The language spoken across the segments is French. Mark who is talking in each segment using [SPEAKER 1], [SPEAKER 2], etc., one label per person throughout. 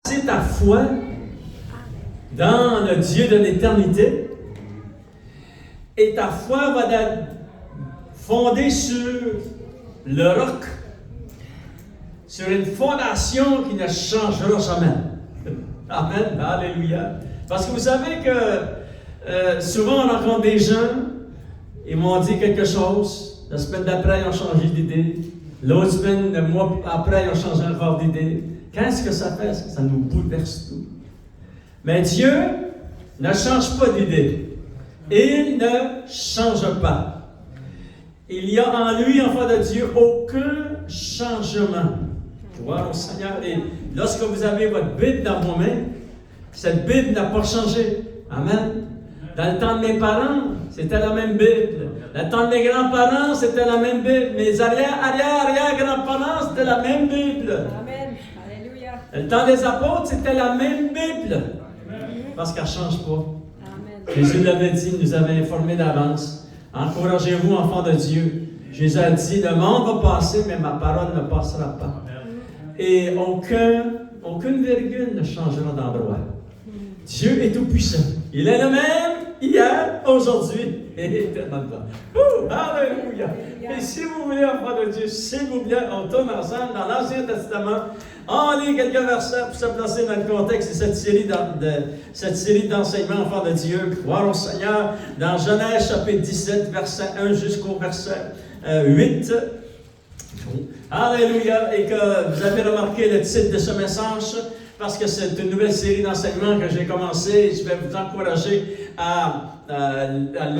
[SPEAKER 1] C'est ta foi dans le Dieu de l'éternité. Et ta foi va être fondée sur le roc, sur une fondation qui ne changera jamais. Amen. Alléluia. Parce que vous savez que souvent on rencontre des gens, ils m'ont dit quelque chose, la semaine d'après ils ont changé d'idée, l'autre semaine, le mois après ils ont changé encore d'idée. Qu'est-ce que ça fait? Ça nous bouleverse tout. Mais Dieu ne change pas d'idée. Il ne change pas. Il y a en lui, enfant de Dieu, aucun changement. Gloire au Seigneur. Et lorsque vous avez votre Bible dans vos mains, cette Bible n'a pas changé. Amen. Dans le temps de mes parents, c'était la même Bible. Dans le temps de mes grands-parents, c'était la même Bible. Mes arrière-grands-parents, c'était la même Bible.
[SPEAKER 2] Amen. Alléluia.
[SPEAKER 1] Dans le temps des apôtres, c'était la même Bible. Parce qu'elle ne change pas.
[SPEAKER 2] Amen.
[SPEAKER 1] Jésus l'avait dit, il nous avait informé d'avance. Encouragez-vous, enfants de Dieu. Jésus a dit, le monde va passer, mais ma parole ne passera pas. Et aucune virgule ne changera d'endroit. Dieu est tout-puissant. Il est le même hier, aujourd'hui et éternellement. Alléluia! Et si vous voulez, enfants de Dieu, s'il vous plaît, on tourne ensemble dans l'Ancien Testament. On lit quelques versets pour se placer dans le contexte de cette série d'enseignements, enfants de Dieu. Gloire au Seigneur. Dans Genèse chapitre 17, verset 1 jusqu'au verset 8. Alléluia! Et que vous avez remarqué le titre de ce message, parce que c'est une nouvelle série d'enseignements que j'ai commencé. Je vais vous encourager à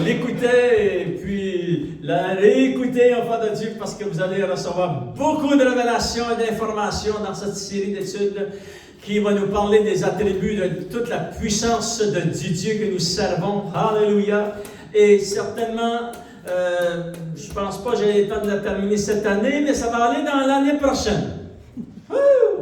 [SPEAKER 1] l'écouter et puis la réécouter, enfant de Dieu, parce que vous allez recevoir beaucoup de révélations et d'informations dans cette série d'études qui va nous parler des attributs de toute la puissance du Dieu que nous servons. Alléluia! Et certainement, je ne pense pas que j'ai le temps de la terminer cette année, mais ça va aller dans l'année prochaine.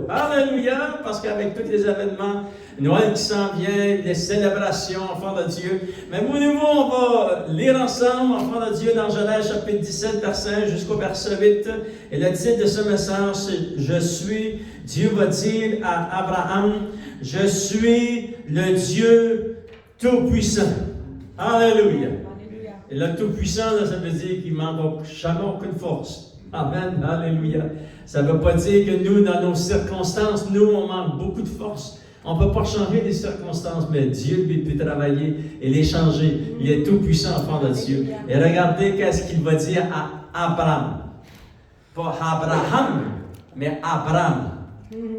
[SPEAKER 1] Alléluia! Parce qu'avec tous les événements, Noël qui s'en vient, les célébrations, enfants de Dieu. Mais nous, on va lire ensemble, enfants de Dieu, dans Genèse chapitre 17, verset 1 jusqu'au verset 8. Et le titre de ce message, c'est « Je suis », Dieu va dire à Abraham, « Je suis le Dieu Tout-Puissant. » Alléluia! Et le Tout-Puissant, ça veut dire qu'il ne manque jamais aucune force. Amen. Alléluia. Ça ne veut pas dire que nous, dans nos circonstances, nous, on manque beaucoup de force. On ne peut pas changer les circonstances, mais Dieu, lui, peut travailler et les changer. Il est tout-puissant, enfant de Dieu. Et regardez qu'est-ce qu'il va dire à Abraham. Pas Abraham, mais Abraham.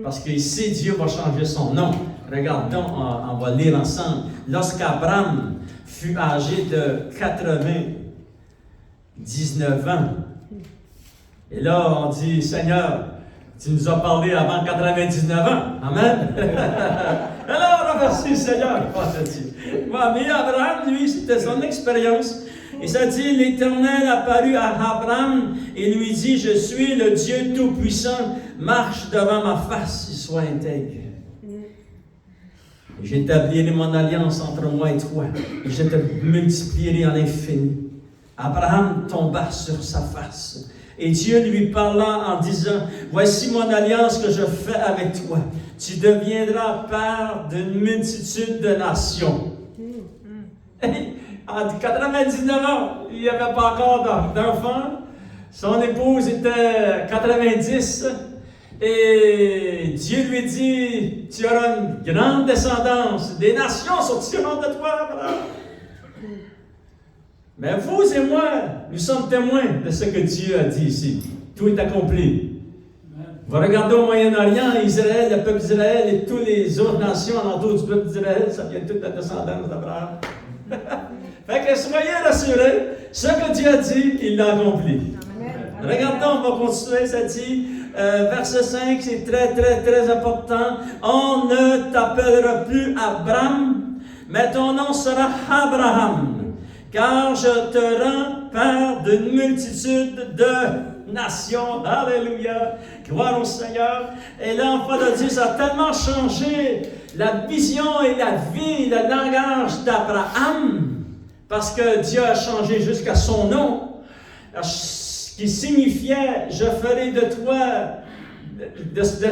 [SPEAKER 1] Parce qu'ici, Dieu va changer son nom. Regardons, on va lire ensemble. Lorsqu'Abraham fut âgé de 99 ans, et là, on dit, Seigneur, tu nous as parlé avant 99 ans. Amen. Alors, merci, Seigneur. Mais Abraham, lui, c'était son expérience. Et ça dit, l'Éternel apparut à Abraham et lui dit, je suis le Dieu Tout-Puissant, marche devant ma face et sois intègre. J'établirai mon alliance entre moi et toi, et je te multiplierai en infini. Abraham tomba sur sa face. Et Dieu lui parla en disant, voici mon alliance que je fais avec toi. Tu deviendras père d'une multitude de nations. En 99 ans, il n'y avait pas encore d'enfant. Son épouse était 90. Et Dieu lui dit, tu auras une grande descendance. Des nations sortiront de toi, Abraham. Mais vous et moi, nous sommes témoins de ce que Dieu a dit ici. Tout est accompli. Vous regardez au Moyen-Orient, Israël, le peuple d'Israël et toutes les autres nations alentour du peuple d'Israël, ça vient toute la descendance d'Abraham. Fait que soyez rassurés, ce que Dieu a dit, il l'a accompli. Regardons, on va continuer, ça dit, verset 5, c'est très, très, très important. On ne t'appellera plus Abraham, mais ton nom sera Abraham. Car je te rends père d'une multitude de nations. Alléluia. Gloire au Seigneur. Et l'enfant de Dieu, ça a tellement changé la vision et la vie, le langage d'Abraham. Parce que Dieu a changé jusqu'à son nom. Qui signifiait, je ferai de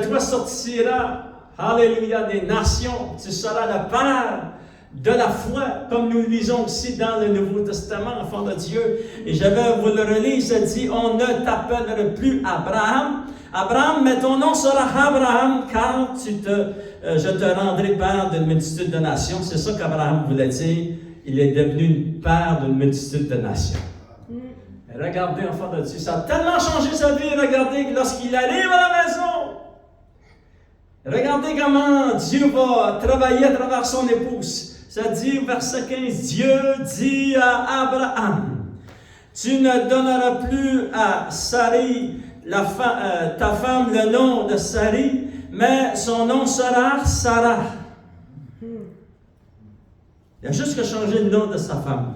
[SPEAKER 1] toi sortira Alléluia, des nations. Tu seras le père de la foi, comme nous le lisons aussi dans le Nouveau Testament, enfant de Dieu. Et je vais vous le relire, ça dit, on ne t'appellera plus Abraham. Abraham, mais ton nom sera Abraham, car je te rendrai père d'une multitude de nations. C'est ça qu'Abraham voulait dire. Il est devenu père d'une multitude de nations. Et regardez, enfant de Dieu, ça a tellement changé sa vie. Regardez, lorsqu'il arrive à la maison, regardez comment Dieu va travailler à travers son épouse. Ça dit, verset 15, Dieu dit à Abraham, tu ne donneras plus à Sarai, ta femme, le nom de Sarai, mais son nom sera Sarah. Il a juste que changer le nom de sa femme.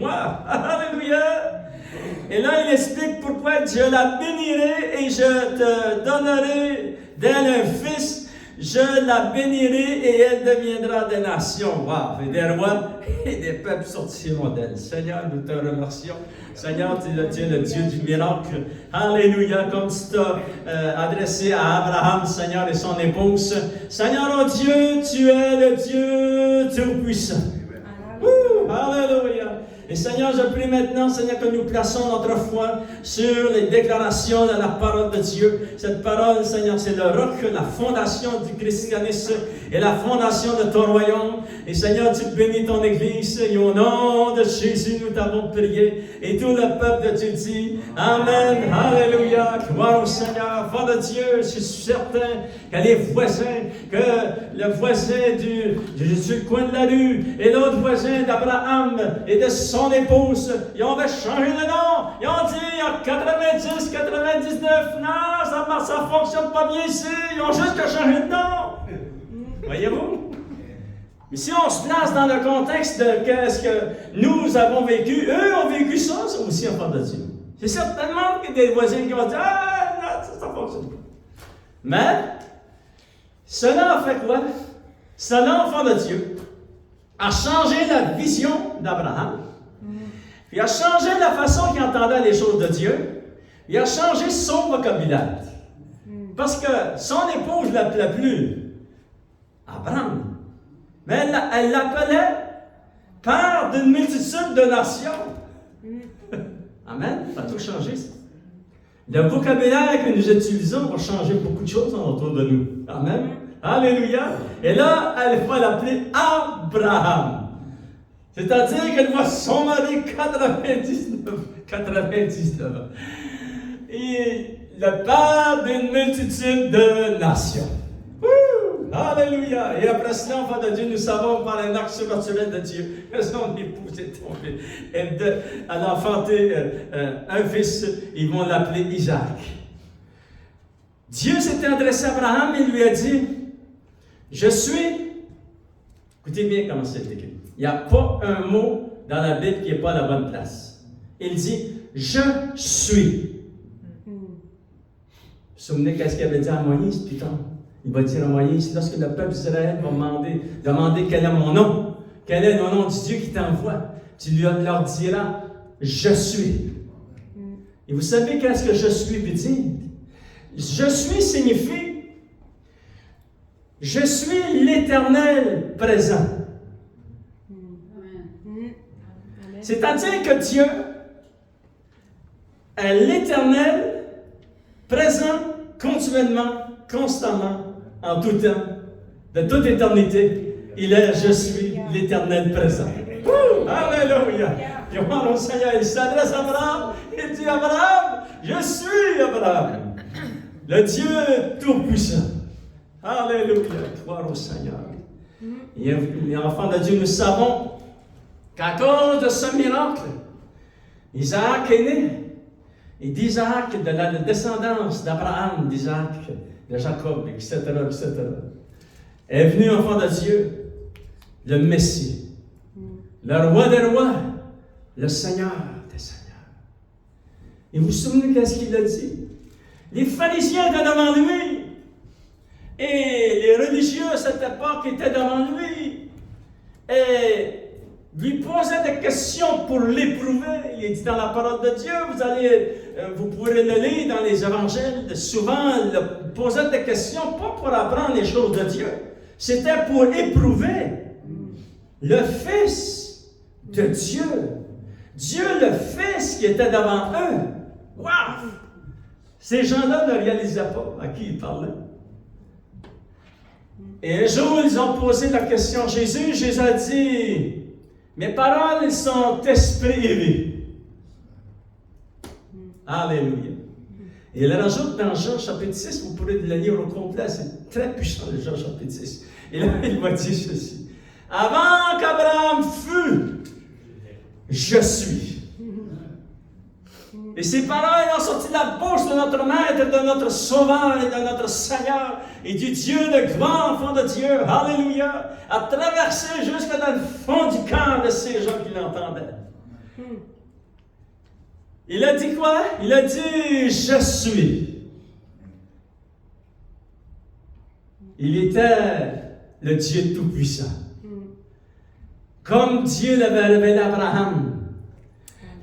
[SPEAKER 1] Wow! Alléluia! Et là, il explique pourquoi Dieu la bénirai et je te donnerai d'elle un fils. Je la bénirai et elle deviendra des nations. Wow! Et des rois et des peuples sortiront d'elle. Seigneur, nous te remercions. Seigneur, tu es le Dieu du miracle. Alléluia, comme tu t'as adressé à Abraham, Seigneur, et son épouse. Seigneur, oh Dieu, tu es le Dieu tout-puissant. Alléluia. Et Seigneur, je prie maintenant, Seigneur, que nous plaçons notre foi sur les déclarations de la parole de Dieu. Cette parole, Seigneur, c'est le roc, la fondation du christianisme et la fondation de ton royaume. Et Seigneur, tu bénis ton Église et au nom de Jésus, nous t'avons prié. Et tout le peuple de Dieu dit Amen, Alléluia, gloire au Seigneur. Enfant de Dieu, je suis certain que les voisins, que le voisin du coin de la rue et l'autre voisin d'Abraham et de son épouse, ils ont changé de nom. Ils ont dit en 90, 99, non, ça ne fonctionne pas bien ici. Ils ont juste changé de nom. Voyez-vous? Mais si on se place dans le contexte de qu'est-ce que nous avons vécu, eux ont vécu ça aussi, enfant de Dieu. C'est certainement que des voisins qui ont dit ah, non, ça ne fonctionne pas. Mais, cela a fait quoi? Cela, enfant de Dieu, a changé la vision d'Abraham. Il a changé la façon qu'il entendait les choses de Dieu. Il a changé son vocabulaire. Parce que son épouse ne l'appelait plus Abraham. Mais elle l'appelait père d'une multitude de nations. Amen. Ça a tout changé, ça. Le vocabulaire que nous utilisons va changer beaucoup de choses autour de nous. Amen. Alléluia. Et là, elle va l'appeler Abraham. C'est-à-dire qu'elle voit son mari 99 ans. Et le père d'une multitude de nations. Alléluia! Et après cela, enfant de Dieu, nous savons par un acte surnaturel de Dieu que son épouse est tombée. Elle a enfanté un fils, ils vont l'appeler Isaac. Dieu s'est adressé à Abraham et lui a dit, je suis, écoutez bien comment c'est écrit, il n'y a pas un mot dans la Bible qui n'est pas à la bonne place. Il dit, je suis. Vous vous souvenez qu'est-ce qu'il avait dit à Moïse, putain? Il va dire à Moïse, lorsque le peuple d'Israël va demander quel est mon nom, quel est le nom du Dieu qui t'envoie, tu leur diras, je suis. Et vous savez qu'est-ce que je suis veut dire? Je suis signifie, je suis l'Éternel présent. C'est-à-dire que Dieu est l'Éternel présent continuellement, constamment, en tout temps, de toute éternité. Il est, je suis l'Éternel présent. Alléluia! Gloire au Seigneur. Il s'adresse à Abraham. Il dit, Abraham, je suis Abraham. Le Dieu tout-puissant. Alléluia! Gloire au Seigneur. Et enfants de Dieu, nous savons qu'à cause de ce miracle, Isaac est né. Et d'Isaac, de la descendance d'Abraham, d'Isaac, de Jacob, etc., etc., est venu, enfant de Dieu, le Messie, le roi des rois, le Seigneur des seigneurs. Et vous vous souvenez qu'est-ce qu'il a dit? Les pharisiens étaient devant lui, et les religieux à cette époque étaient devant lui. Et lui posait des questions pour l'éprouver. Il est dit dans la parole de Dieu, vous pourrez le lire dans les évangiles, souvent il posait des questions, pas pour apprendre les choses de Dieu, c'était pour éprouver le Fils de Dieu. Dieu le Fils qui était devant eux. Waouh! Ces gens-là ne réalisaient pas à qui ils parlaient. Et un jour, ils ont posé la question à Jésus. Jésus a dit, mes paroles sont esprit et vie. Alléluia. Et il rajoute dans Jean chapitre 6, vous pourrez le lire au complet, c'est très puissant le Jean chapitre 6. Et là, il va dire ceci. Avant qu'Abraham fût, je suis. Et ces paroles ont sorti de la bouche de notre Maître, de notre Sauveur et de notre Seigneur et du Dieu, le grand enfant de Dieu, alléluia, a traversé jusque dans le fond du cœur de ces gens qui l'entendaient. Il a dit quoi? Il a dit, je suis. Il était le Dieu Tout-Puissant. Comme Dieu l'avait révélé à Abraham.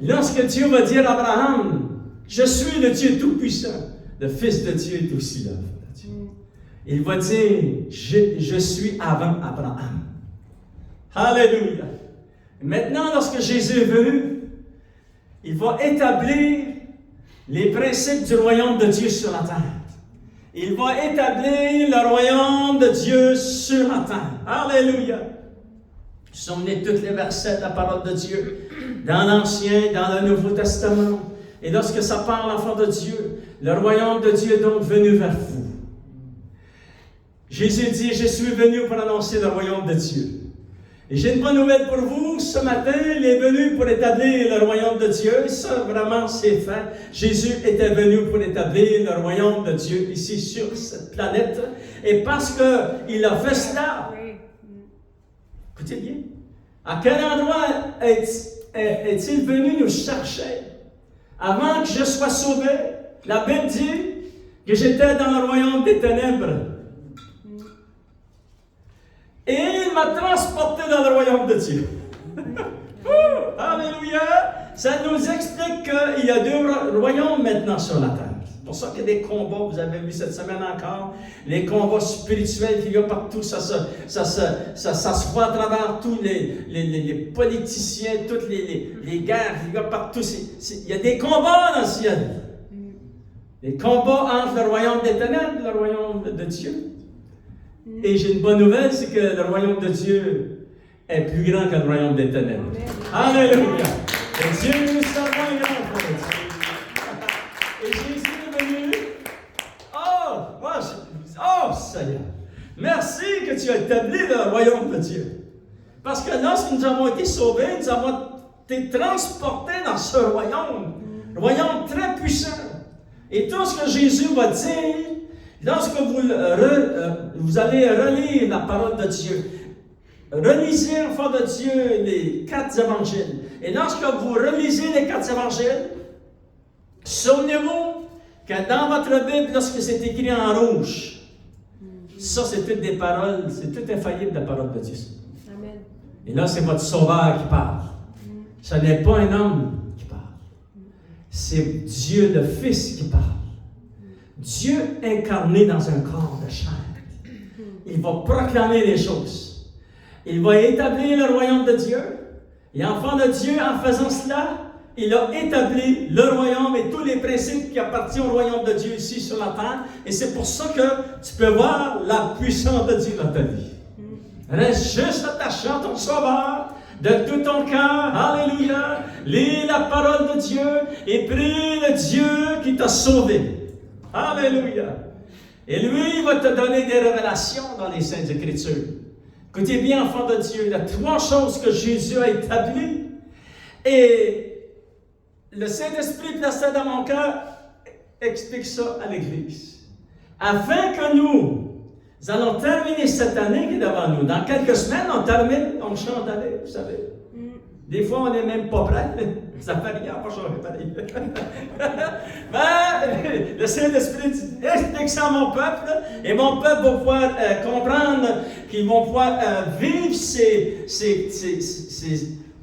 [SPEAKER 1] Lorsque Dieu va dire à Abraham, je suis le Dieu Tout-Puissant, le Fils de Dieu est aussi l'enfant de Dieu. Il va dire, je suis avant Abraham. Alléluia. Maintenant, lorsque Jésus est venu, il va établir les principes du royaume de Dieu sur la terre. Il va établir le royaume de Dieu sur la terre. Alléluia. Nous sommes nés tous les versets de la parole de Dieu, dans l'Ancien, dans le Nouveau Testament. Et lorsque ça parle, enfant de Dieu, le royaume de Dieu est donc venu vers vous. Jésus dit, je suis venu pour annoncer le royaume de Dieu. Et j'ai une bonne nouvelle pour vous. Ce matin, il est venu pour établir le royaume de Dieu. Ça, vraiment, c'est fait. Jésus était venu pour établir le royaume de Dieu ici sur cette planète. Et parce qu'il a fait cela, écoutez bien, à quel endroit est-il venu nous chercher? Avant que je sois sauvé, la Bible dit que j'étais dans le royaume des ténèbres. Et il m'a transporté dans le royaume de Dieu. Alléluia! Ça nous explique qu'il y a deux royaumes maintenant sur la terre. C'est pour ça qu'il y a des combats, vous avez vu cette semaine encore, les combats spirituels qu'il y a partout, ça se voit à travers tous les politiciens, toutes les guerres qu'il y a partout. Il y a des combats dans le ciel. Des combats entre le royaume des ténèbres et le royaume de Dieu. Et j'ai une bonne nouvelle, c'est que le royaume de Dieu est plus grand que le royaume des ténèbres. Alléluia! Et Dieu nous savons grand pour Dieu. Et Jésus est venu. Oh, Seigneur! Merci que tu as établi le royaume de Dieu. Parce que lorsque nous avons été sauvés, nous avons été transportés dans ce royaume très puissant. Et tout ce que Jésus va dire, lorsque vous allez relire la parole de Dieu, relisez, enfant de Dieu, les 4 évangiles. Et lorsque vous relisez les 4 évangiles, souvenez-vous que dans votre Bible, lorsque c'est écrit en rouge, ça c'est toutes des paroles, c'est tout infaillible la parole de Dieu. Amen. Et là, c'est votre Sauveur qui parle. Ce n'est pas un homme qui parle. C'est Dieu le Fils qui parle. Dieu incarné dans un corps de chair. Il va proclamer les choses. Il va établir le royaume de Dieu. Et enfant de Dieu, en faisant cela, il a établi le royaume et tous les principes qui appartiennent au royaume de Dieu ici sur la terre. Et c'est pour ça que tu peux voir la puissance de Dieu dans ta vie. Reste juste attaché à ton Sauveur de tout ton cœur. Alléluia. Lis la parole de Dieu et prie le Dieu qui t'a sauvé. Alléluia. Et lui, il va te donner des révélations dans les Saintes Écritures. Écoutez bien, enfants de Dieu, il y a 3 choses que Jésus a établies. Et le Saint-Esprit placé dans mon cœur explique ça à l'Église. Afin que nous allons terminer cette année qui est devant nous. Dans quelques semaines, on chante d'aller, vous savez. Des fois, on n'est même pas prêt. Ça ne fait rien, pas changer pareil. Mais le Saint-Esprit dit, explique ça à mon peuple, et mon peuple va pouvoir comprendre qu'ils vont pouvoir vivre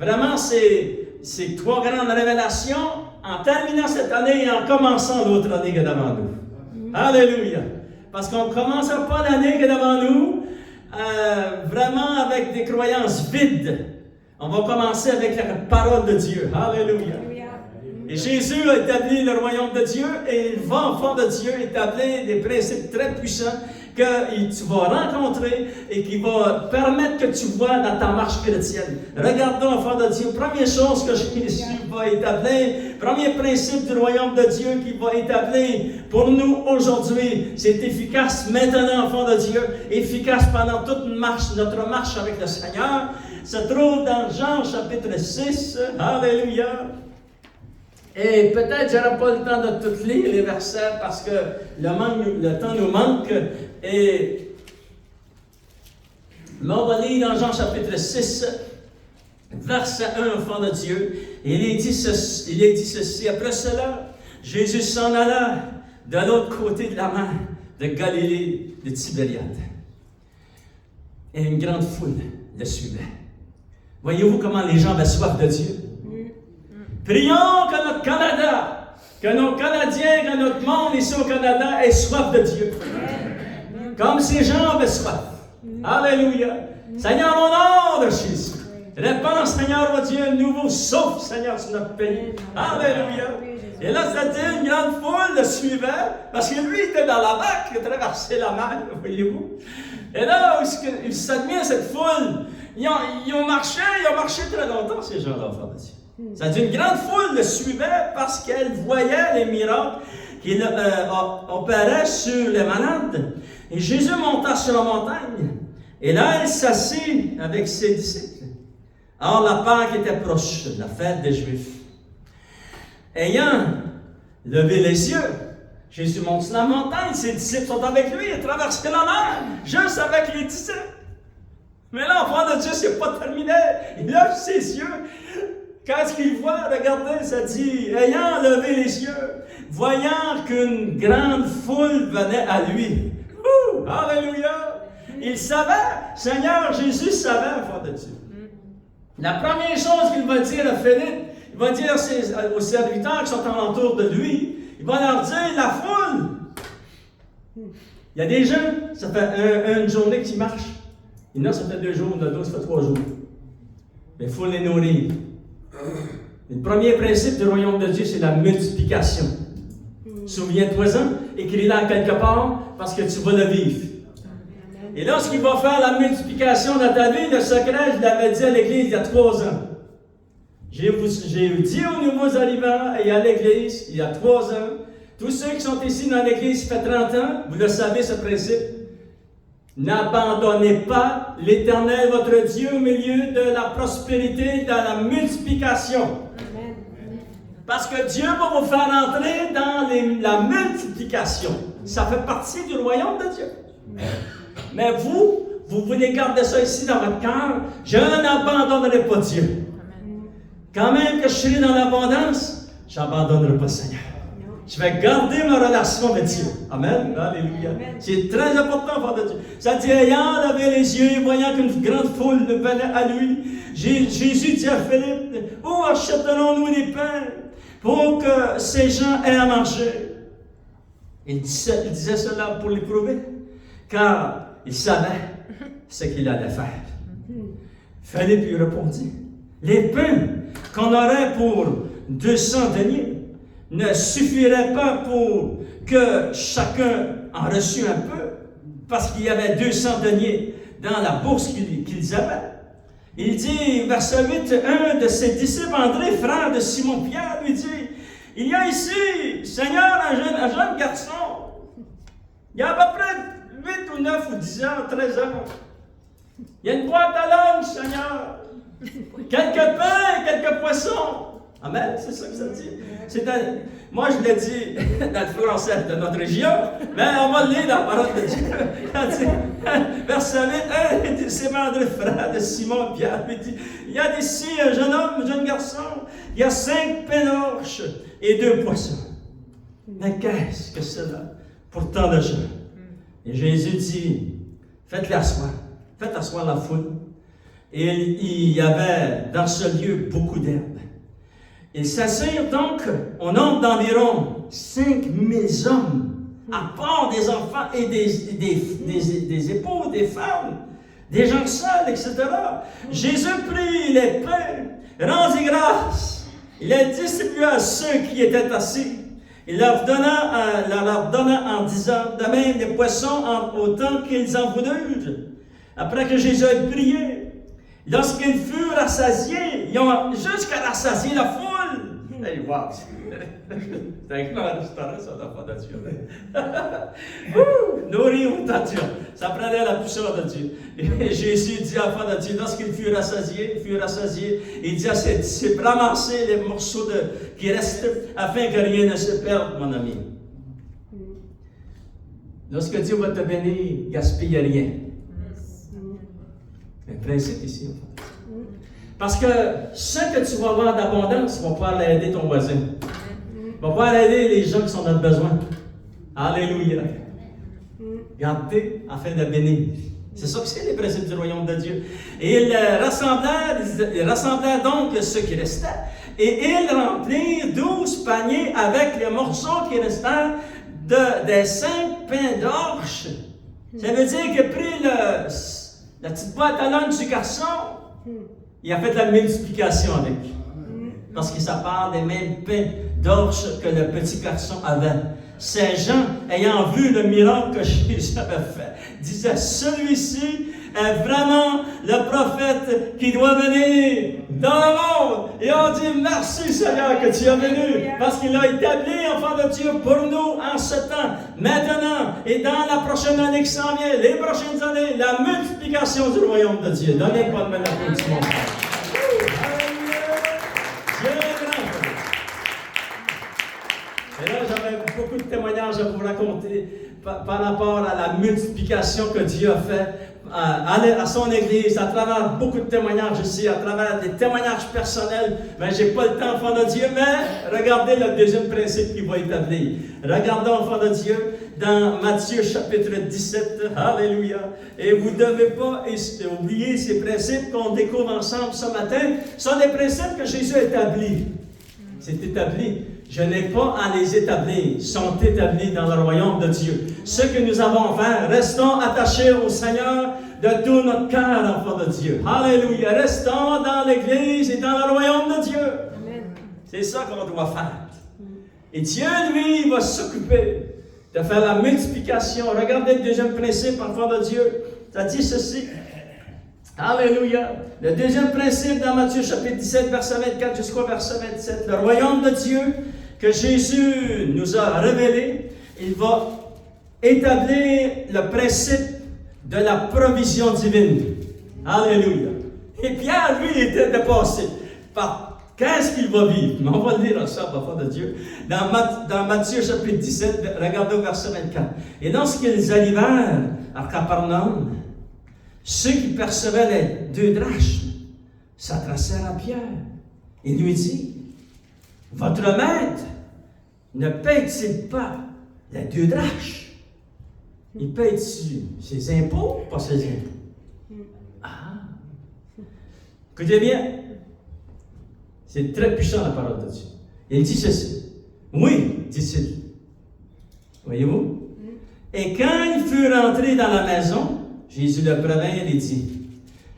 [SPEAKER 1] Vraiment, c'est 3 grandes révélations en terminant cette année et en commençant l'autre année qui est devant nous. Alléluia! Parce qu'on ne commencera pas l'année qui est devant nous vraiment avec des croyances vides. On va commencer avec la parole de Dieu. Alléluia! Et Jésus a établi le royaume de Dieu et il va, enfant de Dieu, établir des principes très puissants que tu vas rencontrer et qui va permettre que tu vois dans ta marche chrétienne. Regardons, enfant de Dieu, première chose que Jésus va établir, premier principe du royaume de Dieu qu'il va établir pour nous aujourd'hui, c'est efficace maintenant, enfant de Dieu, efficace pendant toute notre marche avec le Seigneur, se trouve dans Jean chapitre 6. Alléluia! Et peut-être je n'aurai pas le temps de tout lire les versets parce que le temps nous manque. Mais on va lire dans Jean chapitre 6, verset 1, enfant de Dieu. Et il est dit ceci. Après cela, Jésus s'en alla de l'autre côté de la mer de Galilée de Tibériade. Et une grande foule le suivait. Voyez-vous comment les gens avaient soif de Dieu? Prions que notre Canada, que nos Canadiens, que notre monde ici au Canada ait soif de Dieu. Comme ces gens avaient soif. Alléluia. Seigneur, au nom de Jésus, répands, Seigneur, oh Dieu, un nouveau souffle, Seigneur, sur notre pays. Alléluia. Et là, c'était une grande foule le suivait, parce que lui était dans la barque, il traversait la mer, voyez-vous. Et là, il s'admire cette foule. Ils ont marché très longtemps, ces gens-là, frère de Dieu. Ça dit, une grande foule le suivait parce qu'elle voyait les miracles qu'il opérait sur les malades. Et Jésus monta sur la montagne. Et là, il s'assit avec ses disciples. Or, la Pâque était proche, la fête des Juifs. Ayant levé les yeux, Jésus monte sur la montagne. Ses disciples sont avec lui. Il traverse la mer, juste avec les disciples. Mais là, l'enfant de Dieu, c'est pas terminé. Il lève ses yeux. Qu'est-ce qu'il voit? Regardez, ça dit, ayant levé les yeux, voyant qu'une grande foule venait à lui. Alléluia! Il savait, Seigneur Jésus savait, enfant de Dieu. La première chose qu'il va dire à Philippe, il va dire aux serviteurs qui sont alentour de lui, il va leur dire, la foule. Il y a des gens, ça fait une journée qu'ils marchent. Il y en a, ça fait 2 jours, il y en a d'autres, ça fait 3 jours. Mais il faut les nourrir. Le premier principe du royaume de Dieu, c'est la multiplication. Souviens-toi-en, écris-la quelque part, parce que tu vas le vivre. Et lorsqu'il va faire la multiplication dans ta vie, le secret, je l'avais dit à l'Église il y a 3 ans. J'ai dit aux nouveaux arrivants et à l'Église, il y a 3 ans, tous ceux qui sont ici dans l'Église, ça fait 30 ans, vous le savez ce principe. N'abandonnez pas l'Éternel, votre Dieu, au milieu de la prospérité, dans la multiplication. Parce que Dieu va vous faire entrer dans la multiplication. Ça fait partie du royaume de Dieu. Mais vous voulez garder ça ici dans votre cœur. Je n'abandonnerai pas Dieu. Quand même que je serai dans l'abondance, je n'abandonnerai pas Seigneur. Je vais garder ma relation avec Dieu. Amen. Alléluia. C'est très important, Père de Dieu. Ça dit, ayant levé les yeux, voyant qu'une grande foule venait à lui, Jésus dit à Philippe, où achèterons-nous des pains pour que ces gens aient à manger? Il disait cela pour l'éprouver, car il savait ce qu'il allait faire. Philippe lui répondit, les pains qu'on aurait pour 200 deniers ne suffirait pas pour que chacun en reçût un peu, parce qu'il y avait 200 deniers dans la bourse qu'ils avaient. Il dit, verset 8, un de ses disciples, André, frère de Simon-Pierre, lui dit, il y a ici, Seigneur, un jeune garçon, il y a à peu près 8 ou 9 ou 10 ans, 13 ans. Il y a une boîte à lunch, Seigneur. Quelques pains, quelques poissons. Amen, c'est ça que ça dit. Moi, je l'ai dit dans le français de notre région, mais on va le lire dans la parole de Dieu. Verset 8, c'est André, frère de Simon Pierre, lui dit, il y a ici un jeune homme, un jeune garçon, il y a 5 pénorches et 2 poissons. Mais qu'est-ce que c'est là pour tant de gens? Et Jésus dit, faites asseoir la foule. Et il y avait dans ce lieu beaucoup d'herbes. Ils s'assirent donc au nombre d'environ 5000 hommes, à part des enfants et des époux, des femmes, des gens seuls, etc. Jésus prit les pains, rendit grâce, il les distribua à ceux qui étaient assis. Il leur donna en disant, de même les poissons autant qu'ils en voulurent. Après que Jésus ait prié, lorsqu'ils furent rassasiés, ils ont jusqu'à rassasier la foule. Hey, wow! C'est un grand restaurant, ça, l'enfant de Dieu. Nourrir autant Dieu. Ça prenait la puissance de Dieu. Et Jésus dit à l'enfant de Dieu, lorsqu'il fut rassasié, il dit à ses disciples, ramassez les morceaux qui restent afin que rien ne se perde, mon ami. Lorsque Dieu va te bénir, gaspille rien. Un principe ici, en fait. Parce que ce que tu vas avoir d'abondance va pouvoir aider ton voisin. Va pouvoir aider les gens qui sont dans le besoin. Alléluia. Gardez afin de bénir. C'est ça que c'est les principes du royaume de Dieu. Et ils rassemblèrent donc ce qui restait. Et ils remplirent 12 paniers avec les morceaux qui restèrent des 5 pains d'orge. Ça veut dire qu'il a pris la petite boîte à lunch du garçon. Il a fait la multiplication avec. Parce que ça parle des mêmes pains d'orge que le petit garçon avait. Ces gens, ayant vu le miracle que Jésus avait fait, disaient, celui-ci est vraiment le prophète qui doit venir dans le monde. Et on dit, merci Seigneur que tu es venu, parce qu'il a établi, enfant de Dieu, pour nous en ce temps, maintenant, et dans la prochaine année qui s'en vient, les prochaines années, la multiplication du royaume de Dieu. Donnez-moi de me l'applaudissement. Et là, j'avais beaucoup de témoignages à vous raconter par rapport à la multiplication que Dieu a fait à son Église, à travers beaucoup de témoignages ici, à travers des témoignages personnels. Mais je n'ai pas le temps, enfant de Dieu, mais regardez le deuxième principe qu'il va établir. Regardons, enfant de Dieu, dans Matthieu chapitre 17. Alléluia. Et vous ne devez pas oublier ces principes qu'on découvre ensemble ce matin. Ce sont des principes que Jésus a établis. C'est établi. Je n'ai pas à les établir, sont établis dans le royaume de Dieu. Ce que nous avons fait, restons attachés au Seigneur de tout notre cœur, enfant de Dieu. Alléluia. Restons dans l'Église et dans le royaume de Dieu. Amen. C'est ça qu'on doit faire. Et Dieu, lui, va s'occuper de faire la multiplication. Regardez le deuxième principe, enfant de Dieu. Ça dit ceci. Alléluia. Le deuxième principe dans Matthieu chapitre 17, verset 24 jusqu'au verset 27. Le royaume de Dieu que Jésus nous a révélé, il va établir le principe de la provision divine. Alléluia. Et Pierre, lui, était dépassé par qu'est-ce qu'il va vivre. Mais on va le lire ensemble, enfant de Dieu. Dans Matthieu chapitre 17, regardez au verset 24. Et lorsqu'ils arrivèrent à Capernaum, ceux qui percevaient les 2 drachmes s'adressèrent à Pierre et lui dit, votre maître ne paye-t-il pas les 2 drachmes? Il paye-tu ses impôts ou pas ses impôts? Ah! Écoutez bien, c'est très puissant la parole de Dieu. Il dit ceci. Oui, dit-il. Voyez-vous? Et quand il fut rentré dans la maison, Jésus le prévint et lui dit,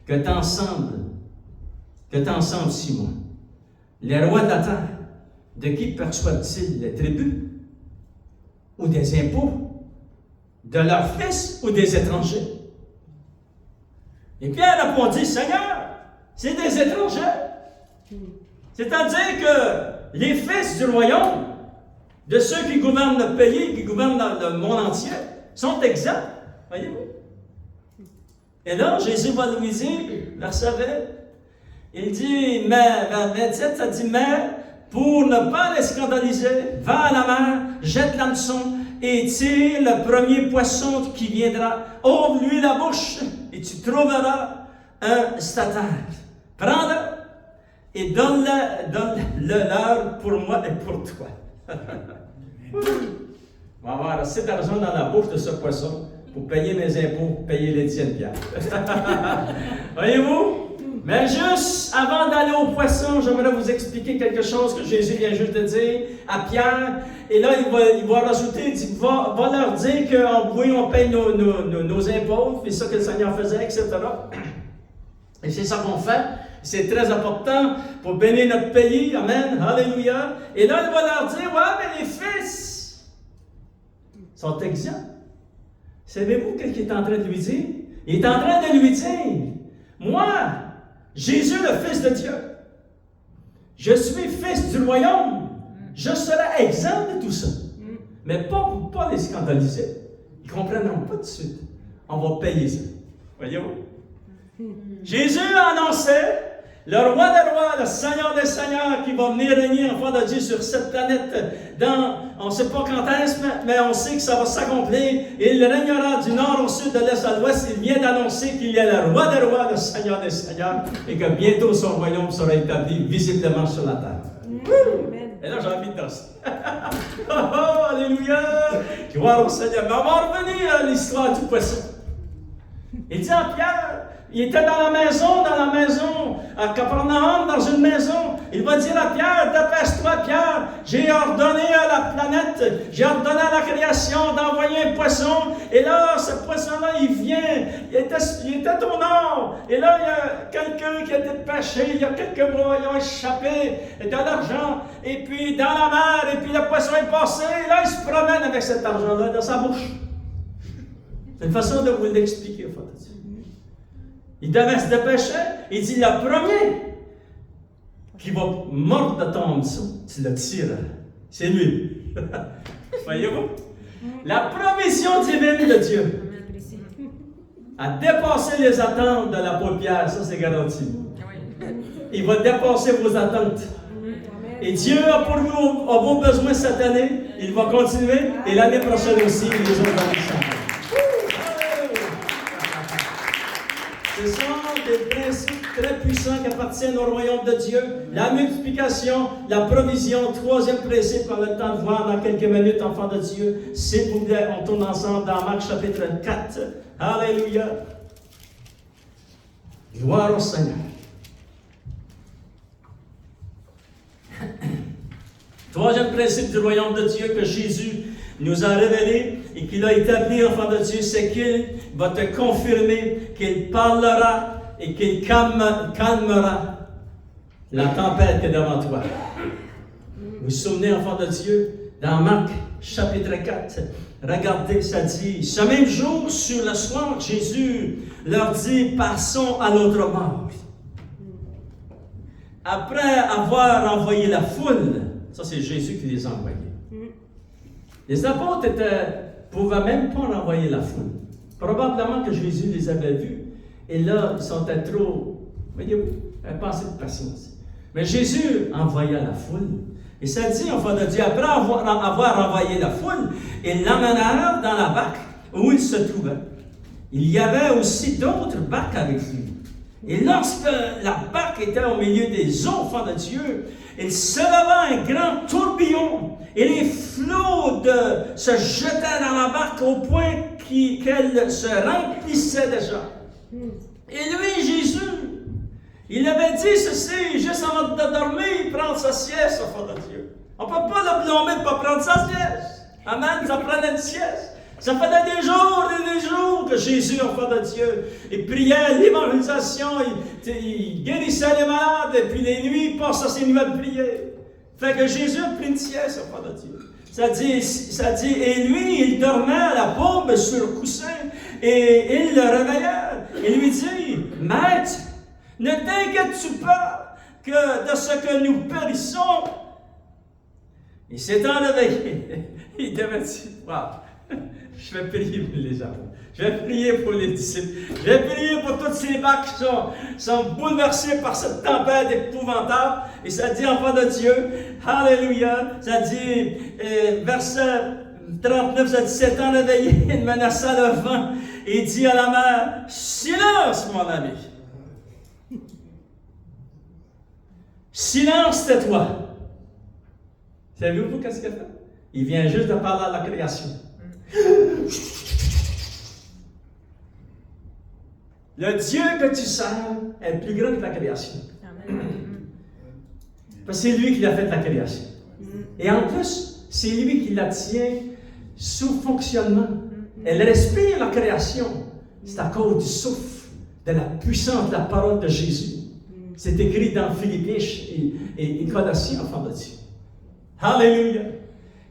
[SPEAKER 1] que t'ensemble, Simon, les rois de la terre, de qui perçoivent-ils les tributs ou des impôts? De leurs fils ou des étrangers? Et Pierre répondit, Seigneur, c'est des étrangers. C'est-à-dire que les fils du royaume, de ceux qui gouvernent le pays, qui gouvernent dans le monde entier, sont exempts. Voyez-vous? Et là, Jésus va lui dire, verset 20, il dit, mais, vers 27, ça dit, mais, pour ne pas les scandaliser, va à la mer, jette l'hameçon, et tire le premier poisson qui viendra. Ouvre-lui la bouche, et tu trouveras un stataire. Prends-le, et donne-le leur pour moi et pour toi. On va avoir assez d'argent dans la bouche de ce poisson pour payer mes impôts, payer les tiennes, Pierre. Voyez-vous? Mais juste avant d'aller au poisson, j'aimerais vous expliquer quelque chose que Jésus vient juste de dire à Pierre. Et là, il va rajouter, il dit, va leur dire que oui, on paye nos impôts, c'est ça que le Seigneur faisait, etc. Et c'est ça qu'on fait. C'est très important pour bénir notre pays. Amen. Alléluia. Et là, il va leur dire, ouais, mais les fils sont exempts. Savez-vous ce qu'il est en train de lui dire? Il est en train de lui dire, moi, Jésus, le Fils de Dieu, je suis fils du royaume. Je serai exempt de tout ça. Mais pas pour pas les scandaliser. Ils ne comprendront pas tout de suite. On va payer ça. Voyez-vous? Jésus a annoncé le roi des rois, le Seigneur des seigneurs qui va venir régner enfant de Dieu sur cette planète on ne sait pas quand est-ce, mais on sait que ça va s'accomplir. Il régnera du nord au sud, de l'est à l'ouest. Il vient d'annoncer qu'il y a le roi des rois, le Seigneur des seigneurs, et que bientôt son royaume sera établi visiblement sur la terre. Amen. Et là, j'ai envie de danser. Oh, alléluia! Gloire au Seigneur. Mais on va revenir à l'histoire du poisson. Il dit à Pierre, il était dans la maison, à Capernaum, dans une maison. Il va dire à Pierre, dépêche-toi Pierre, j'ai ordonné à la planète, j'ai ordonné à la création d'envoyer un poisson. Et là, ce poisson-là, il vient, il était au nord. Et là, il y a quelqu'un qui a été pêché, il y a quelques mois, ils ont échappé de l'argent. Et puis dans la mer, et puis le poisson est passé. Et là, il se promène avec cet argent-là dans sa bouche. C'est une façon de vous l'expliquer, en fait. Il devait se dépêcher. Il dit, le premier qui va mordre de ton hameçon, tu le tires. C'est lui. Voyez-vous? La provision divine de Dieu a dépassé les attentes de la paupière. Ça, c'est garanti. Il va dépasser vos attentes. Et Dieu a pour nous vos besoins cette année. Il va continuer. Et l'année prochaine aussi, les autres années. Ce sont des principes très puissants qui appartiennent au royaume de Dieu. La multiplication, la provision. Troisième principe qu'on a le temps de voir dans quelques minutes, enfants de Dieu. S'il vous plaît, on tourne ensemble dans Marc chapitre 4. Alléluia. Gloire au Seigneur. Troisième principe du royaume de Dieu que Jésus nous a révélé et qu'il a établi, enfant de Dieu, c'est qu'il va te confirmer, qu'il parlera et qu'il calmera la tempête qui est devant toi. Vous vous souvenez, enfant de Dieu, dans Marc chapitre 4, regardez, ça dit, ce même jour, sur le soir, Jésus leur dit, passons à l'autre bord. Après avoir envoyé la foule, ça c'est Jésus qui les a envoyés. Les apôtres ne pouvaient même pas renvoyer la foule. Probablement que Jésus les avait vus. Et là, ils sont trop, voyez-vous, pas assez de patience. Mais Jésus envoya la foule. Et ça dit, enfant de Dieu, après avoir envoyé la foule, ils l'emmenèrent dans la barque où il se trouvait. Il y avait aussi d'autres barques avec lui. Et lorsque la barque était au milieu des eaux, enfants de Dieu, il se leva un grand tourbillon et les flots se jetaient dans la barque au point qu'elle se remplissait déjà. Et lui, Jésus, il avait dit ceci, juste avant de dormir, prendre sa sieste, enfant de Dieu. On ne peut pas le blâmer de ne pas prendre sa sieste. Amen, ça prenait une sieste. Ça faisait des jours et des jours que Jésus, enfant de Dieu, il priait l'évangélisation, il guérissait les malades, et puis les nuits, il passait ses nuits à prier. Fait que Jésus a pris une sieste, enfant de Dieu. Ça dit, et lui, il dormait à la paume sur le coussin, et il le réveillait. Il lui dit, Maître, ne t'inquiètes-tu pas que de ce que nous périssons? Il s'étant réveillé, il devait dire, wow. Je vais prier pour les gens. Je vais prier pour les disciples. Je vais prier pour toutes ces barques qui sont bouleversées par cette tempête épouvantable. Et ça dit, enfant de Dieu, Alléluia, ça dit, verset 39, ça dit, s'étant réveillé, il menaça le vent et dit à la mer, silence, mon ami. Silence, tais-toi. Savez-vous qu'est-ce qu'il fait? Il vient juste de parler à la création. Le Dieu que tu sers est plus grand que la création.
[SPEAKER 2] Amen.
[SPEAKER 1] Parce que c'est lui qui l'a fait la création. Et en plus, c'est lui qui la tient sous fonctionnement. Elle respire la création. C'est à cause du souffle, de la puissance de la parole de Jésus. C'est écrit dans Philippiens et Colossiens, enfants de Dieu. Alléluia.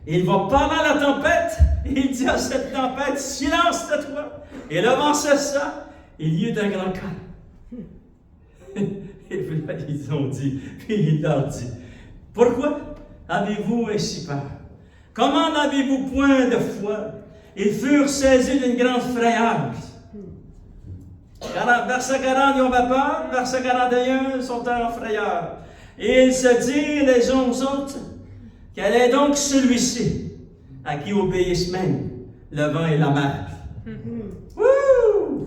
[SPEAKER 1] Et il va parler à la tempête, et il dit à cette tempête, silence de toi. Et le vent cessa, il y eut un grand calme. Et puis là, ils ont dit, puis il leur dit, pourquoi avez-vous ainsi peur? Comment n'avez-vous point de foi? Ils furent saisis d'une grande frayeur. Verset 40, ils ont peur. Verset 41, ils sont en frayeur. Et ils se dirent les uns aux autres, quel est donc celui-ci à qui obéissent même le vent et la mer? Wouh!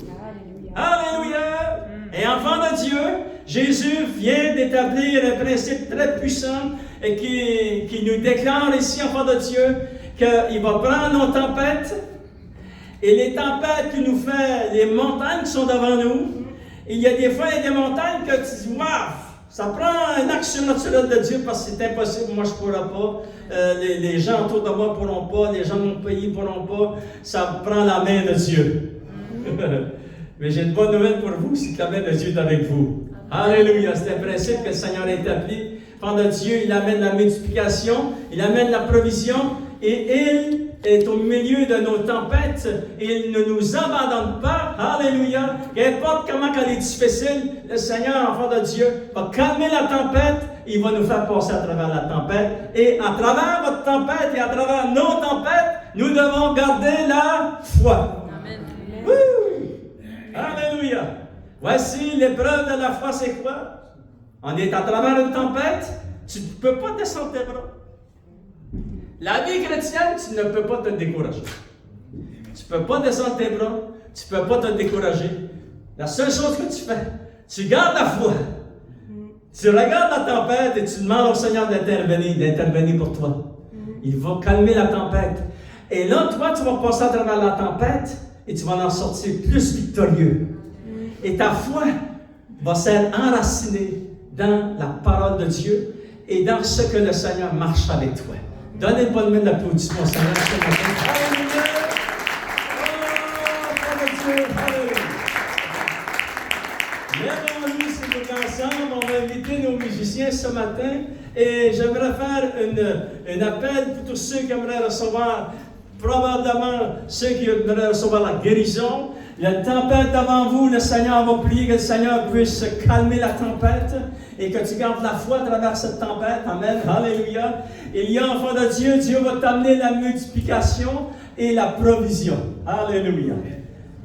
[SPEAKER 1] Alléluia! Et enfant de Dieu, Jésus vient d'établir un principe très puissant et qui nous déclare ici, enfant de Dieu, qu'il va prendre nos tempêtes et les tempêtes qui nous fait, les montagnes qui sont devant nous. Il y a des fois, il y a des montagnes que tu dis, waouh, ça prend une action naturelle de Dieu parce que c'est impossible, moi je ne pourrai pas, les gens autour de moi ne pourront pas, les gens de mon pays ne pourront pas, ça prend la main de Dieu. Mais j'ai une bonne nouvelle pour vous, c'est que la main de Dieu est avec vous. Alléluia, c'est un principe que le Seigneur a établi. Enfant de Dieu, il amène la multiplication, il amène la provision, et il est au milieu de nos tempêtes, il ne nous abandonne pas. Alléluia. Qu'importe comment elle est difficile, le Seigneur, enfant de Dieu, va calmer la tempête, il va nous faire passer à travers la tempête, et à travers votre tempête et à travers nos tempêtes, nous devons garder la foi.
[SPEAKER 2] Amen.
[SPEAKER 1] Alléluia. Voici l'épreuve de la foi, c'est quoi? On est à travers une tempête, tu ne peux pas descendre tes bras. La vie chrétienne, tu ne peux pas te décourager. Tu ne peux pas descendre tes bras, tu ne peux pas te décourager. La seule chose que tu fais, tu gardes la foi. Tu regardes la tempête et tu demandes au Seigneur d'intervenir pour toi. Il va calmer la tempête. Et là, toi, tu vas passer à travers la tempête et tu vas en sortir plus victorieux. Et ta foi va s'être enracinée dans la parole de Dieu et dans ce que le Seigneur marche avec toi. Donnez une bonne main d'applaudissement au Seigneur ce matin. Alléluia! Oh, Dieu, alléluia! Lèvons-nous, s'il vous plaît, ensemble. On va inviter nos musiciens ce matin. Et j'aimerais faire un appel pour tous ceux qui aimeraient recevoir, probablement ceux qui aimeraient recevoir la guérison. La tempête devant vous, le Seigneur va prier que le Seigneur puisse calmer la tempête et que tu gardes la foi à travers cette tempête. Amen. Alléluia. Il y a, enfant de Dieu, Dieu va t'amener la multiplication et la provision. Alléluia.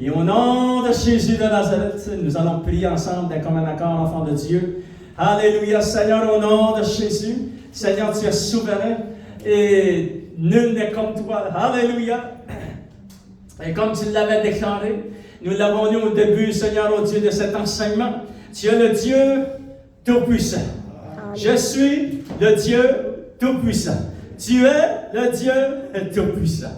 [SPEAKER 1] Et au nom de Jésus de Nazareth, nous allons prier ensemble d'un commun accord, enfant de Dieu. Alléluia. Seigneur, au nom de Jésus, Seigneur, tu es souverain et nul n'est comme toi. Alléluia. Et comme tu l'avais déclaré, nous l'avons dit au début, Seigneur, au Dieu de cet enseignement, tu es le Dieu Tout-Puissant. Je suis le Dieu Tout-Puissant. Tu es le Dieu Tout-Puissant.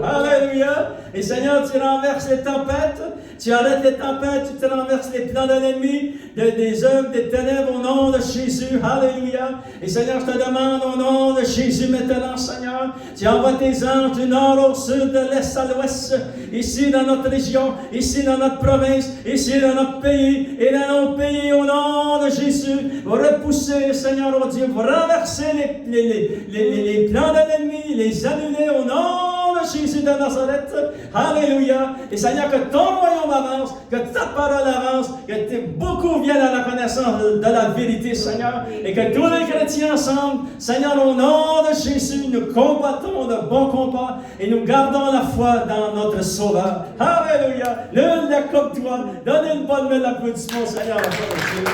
[SPEAKER 1] Alléluia. Et Seigneur, tu renverses les tempêtes, tu arrêtes les tempêtes, tu renverses les plans de l'ennemi, des œuvres, des ténèbres au nom de Jésus. Alléluia. Et Seigneur, je te demande au nom de Jésus maintenant, Seigneur, tu envoies tes anges du nord au sud, de l'est à l'ouest, ici dans notre région, ici dans notre province, ici dans notre pays, et dans notre pays au nom de Jésus, pour repousser, Seigneur, oh Dieu, pour renverser les plans de l'ennemi, les annuler au nom de Jésus de Nazareth. Alléluia. Et Seigneur, que ton royaume avance, que ta parole avance, que beaucoup viennent à la connaissance de la vérité, Seigneur, et que tous les chrétiens ensemble, Seigneur, au nom de Jésus, nous combattons le bon combat et nous gardons la foi dans notre Sauveur. Alléluia. Nul n'est comme toi. Donnez une bonne main d'applaudissement, Seigneur. Alléluia.